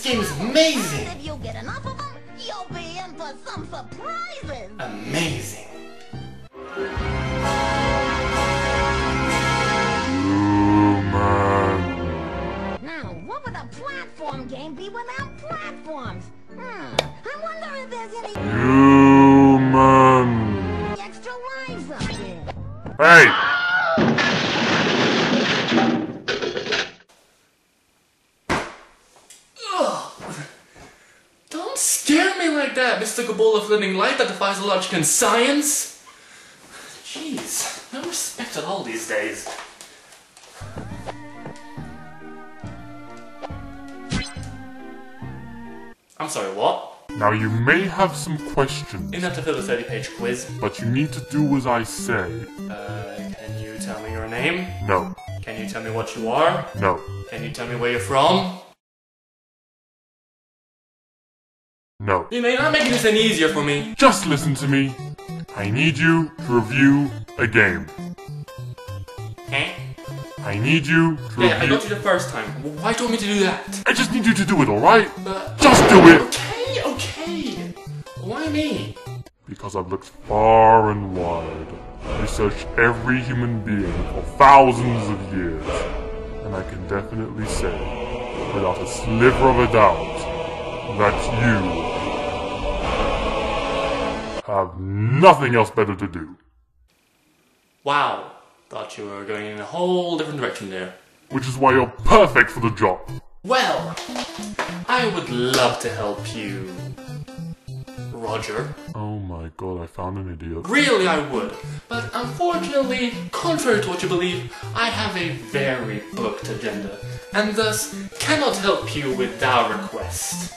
This game is amazing! If you get enough of them, you'll be in for some surprises! Amazing! Now, what would a platform game be without platforms? I wonder if there's any extra lives up there. Hey! Don't scare me like that, mystical ball of living light that defies logic and science! Jeez, no respect at all these days. I'm sorry, what? Now you may have some questions, Enough to fill a 30-page quiz. but you need to do as I say. Can you tell me your name? No, Can you tell me what you are? no, Can you tell me where you're from? no. You know, you're not making this any easier for me. Just listen to me. I need you to review a game. Huh? I need you to Yeah, I review... got you the first time. Why do you want me to do that? I just need you to do it, alright? Just do it! Okay. Why me? Because I've looked far and wide, researched every human being for thousands of years, and I can definitely say, without a sliver of a doubt, that you have nothing else better to do. Wow. Thought you were going in a whole different direction there. Which is why you're perfect for the job. Well, I would love to help you, Roger. Oh my god, I found an idiot. Really, I would. But unfortunately, contrary to what you believe, I have a very booked agenda, and thus cannot help you with our request.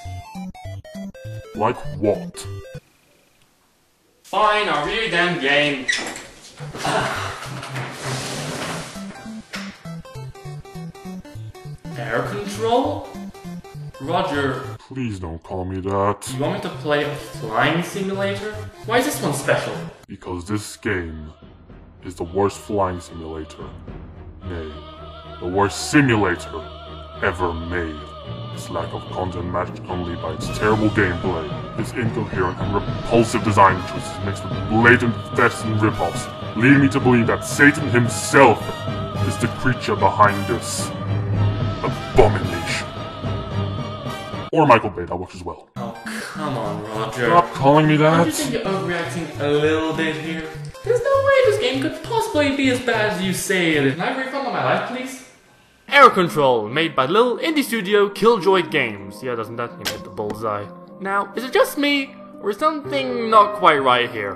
Like what? Fine, I'll read your damn game. Air control? Roger, Please don't call me that. you want me to play a flying simulator? Why is this one special? Because this game is the worst flying simulator. Nay, the worst simulator ever made. Its lack of content matched only by its terrible gameplay, its incoherent and repulsive design choices mixed with blatant thefts and rip-offs, lead me to believe that Satan himself is the creature behind this abomination. Or Michael Bay, that works as well. Oh, come on, Roger. Stop calling me Don't you that. think you're overreacting a little bit here? There's no way this game could possibly be as bad as you say it is. Can I have a refund on my life, please? Air Control, made by little indie studio Killjoy Games. Yeah, doesn't that hit the bullseye? Now, is it just me, or is something not quite right here?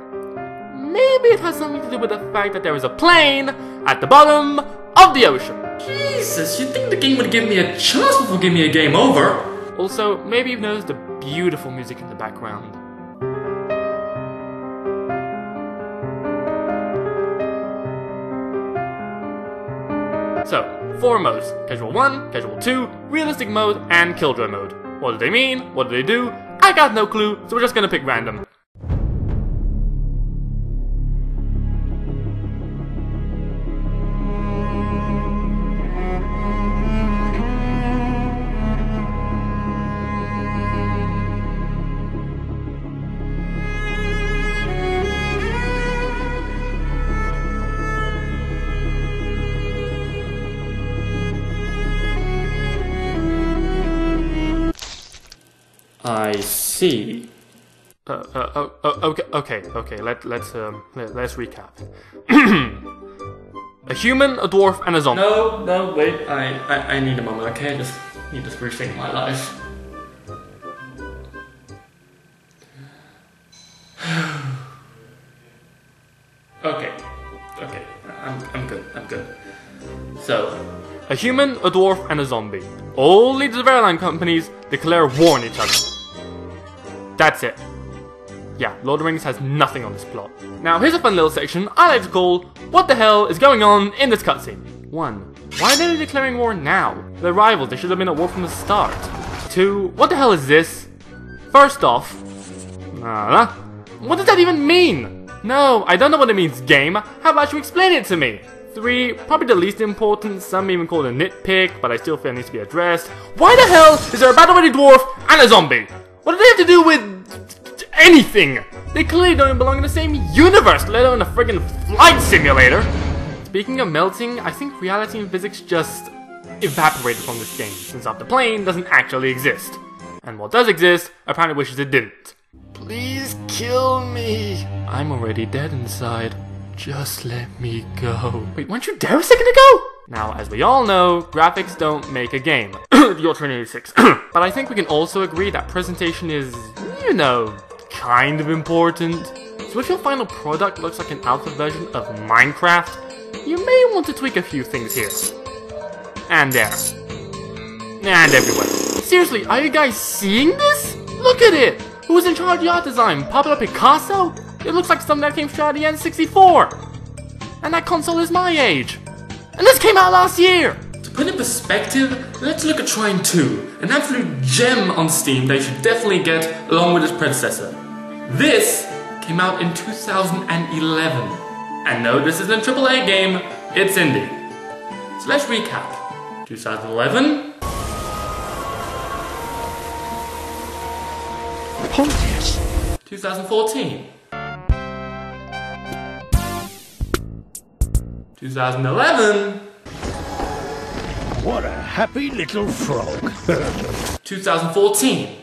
Maybe it has something to do with the fact that there is a plane at the bottom of the ocean. Jesus, you'd think the game would give me a chance before giving me a game over. Also, maybe you've noticed the beautiful music in the background. So, 4 modes: Casual 1, Casual 2, Realistic mode, and Killjoy mode. What do they mean? What do they do? I got no clue, so we're just gonna pick random. I see. Okay. Let's recap. A human, a dwarf, and a zombie. No, wait. I need a moment. Okay, I just need to rethink my life. Okay. I'm good. So, a human, a dwarf, and a zombie. All leaders of airline companies declare war on each other. That's it. Yeah, Lord of the Rings has nothing on this plot. Now, here's a fun little section I like to call, what the hell is going on in this cutscene? 1. Why are they declaring war now? They're rivals, they should have been at war from the start. 2. What the hell is this? First off, what does that even mean? No, I don't know what it means, game. How about you explain it to me? 3, probably the least important, some even call it a nitpick, but I still feel it needs to be addressed. Why the hell is there a battle-ready dwarf and a zombie? What do they have to do with anything? They clearly don't even belong in the same universe, let alone a friggin' flight simulator. Speaking of melting, I think reality and physics just evaporated from this game, since the plane doesn't actually exist. And what does exist, apparently wishes it didn't. Please kill me. I'm already dead inside. Just let me go. Wait, weren't you there a second ago? Now, as we all know, graphics don't make a game. You're 2086. But I think we can also agree that presentation is, you know, kind of important. So if your final product looks like an alpha version of Minecraft, you may want to tweak a few things here. And there. And everywhere. Seriously, are you guys seeing this? Look at it! Who's in charge of art design? Pablo Picasso? It looks like something that came straight out of the N64! And that console is my age! And this came out last year! To put in perspective, let's look at Trine 2, an absolute gem on Steam that you should definitely get along with its predecessor. This came out in 2011. And no, this isn't a AAA game, it's indie. So let's recap. 2011... 2014. 2011. What a happy little frog. 2014.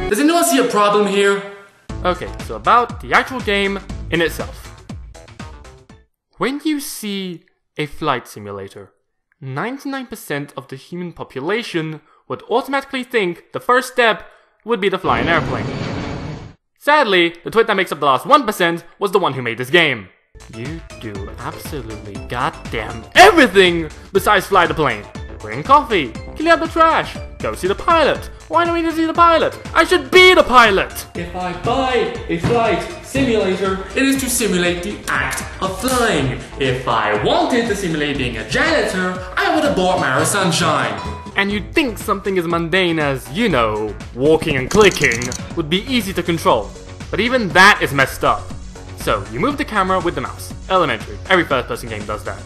Does anyone see a problem here? Okay, so about the actual game in itself. When you see a flight simulator, 99% of the human population would automatically think the first step would be to fly an airplane. Sadly, the twit that makes up the last 1% was the one who made this game. You do absolutely goddamn everything besides fly the plane. Bring coffee, clean up the trash, go see the pilot. Why don't we just see the pilot? I should be the pilot! If I buy a flight simulator, it is to simulate the act of flying. If I wanted to simulate being a janitor, I would have bought Mara Sunshine. And you'd think something as mundane as, you know, walking and clicking would be easy to control. But even that is messed up. So, you move the camera with the mouse. Elementary. Every first-person game does that.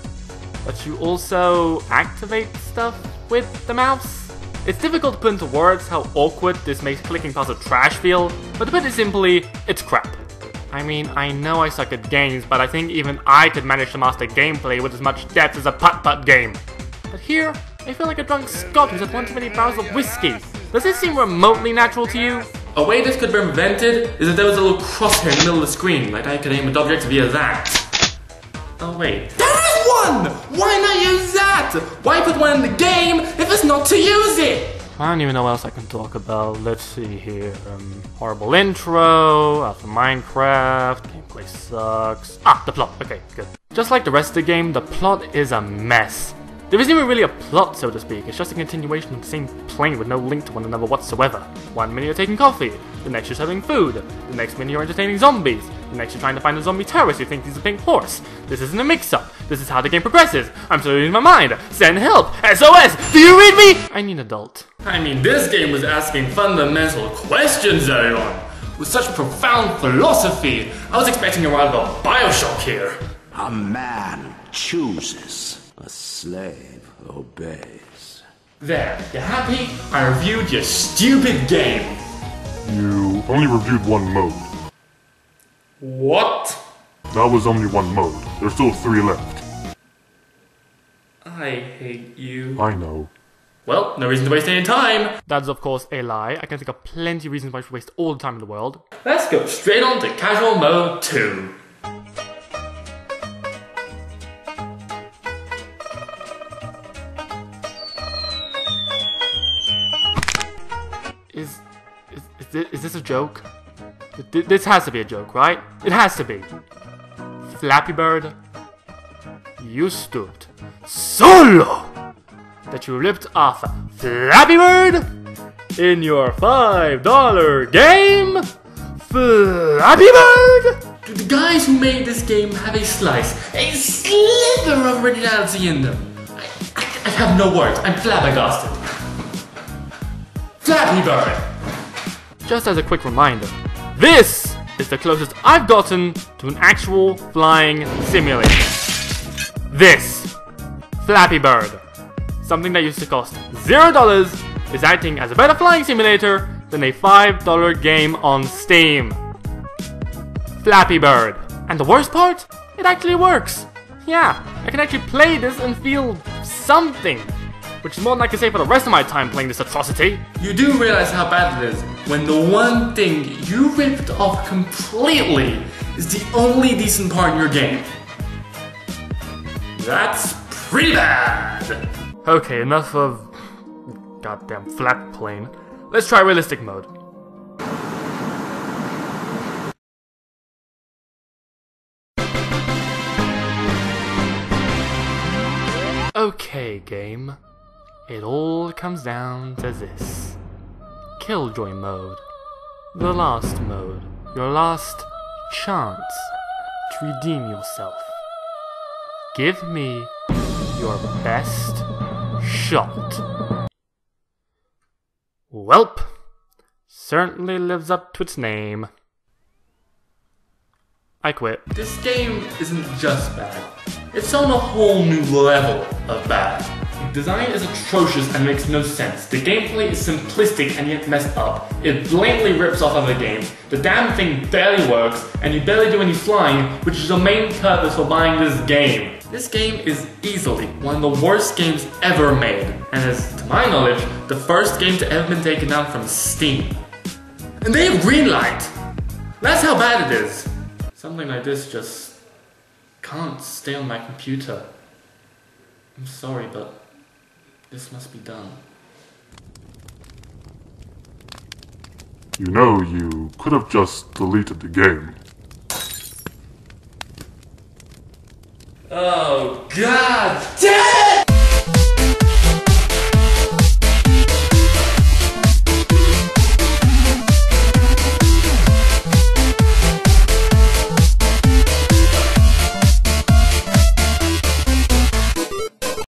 But you also activate stuff with the mouse? It's difficult to put into words how awkward this makes clicking past a trash feel, but to put it simply, it's crap. I mean, I know I suck at games, but I think even I could manage to master gameplay with as much depth as a putt-putt game. But here, I feel like a drunk Scot who's had one too many barrels of whiskey. Does this seem remotely natural to you? A way this could be prevented is if there was a little crosshair in the middle of the screen, like I could aim at objects via that. Oh wait, there is one! Why not use that? Why put one in the game if it's not to use it? I don't even know what else I can talk about. Let's see here. Horrible intro, after Minecraft, gameplay sucks. Ah, the plot. Okay, good. Just like the rest of the game, the plot is a mess. There isn't even really a plot, so to speak. It's just a continuation of the same plane with no link to one another whatsoever. One minute you're taking coffee, the next you're serving food, the next minute you're entertaining zombies, the next you're trying to find a zombie terrorist who thinks he's a pink horse. This isn't a mix-up. This is how the game progresses. I'm so losing my mind. Send help! SOS! Do you read me? I need an adult. I mean, this game was asking fundamental questions early on. With such profound philosophy, I was expecting a rather of a Bioshock here. A man chooses. A slave obeys. There, you happy? I reviewed your stupid game. You only reviewed one mode. What? That was only one mode. There's still 3 left. I hate you. I know. Well, no reason to waste any time. That's of course a lie. I can think of plenty of reasons why I should waste all the time in the world. Let's go straight on to casual mode 2. Is this a joke? This has to be a joke, right? It has to be. Flappy Bird, you stood solo that you ripped off Flappy Bird in your $5 game? Flappy Bird? Do the guys who made this game have a slither of originality in them? I have no words. I'm flabbergasted. Flappy Bird! Just as a quick reminder, this is the closest I've gotten to an actual flying simulator. This, Flappy Bird, something that used to cost $0, is acting as a better flying simulator than a $5 game on Steam. Flappy Bird. And the worst part? It actually works. Yeah, I can actually play this and feel something, which is more than I can say for the rest of my time playing this atrocity. You do realize how bad it is when the one thing you ripped off completely is the only decent part in your game. That's pretty bad. Okay, enough of goddamn flap plane. Let's try realistic mode. Okay, game. It all comes down to this. Killjoy mode. The last mode. Your last chance to redeem yourself. Give me your best shot. Welp. Certainly lives up to its name. I quit. This game isn't just bad. It's on a whole new level of bad. The design is atrocious and makes no sense. The gameplay is simplistic and yet messed up. It blatantly rips off other games. The damn thing barely works, and you barely do any flying, which is the main purpose for buying this game. This game is easily one of the worst games ever made, and is, to my knowledge, the first game to ever been taken down from Steam. And they have greenlight! That's how bad it is. Something like this just can't stay on my computer. I'm sorry, but this must be done. You know, you could have just deleted the game. Oh, god damn!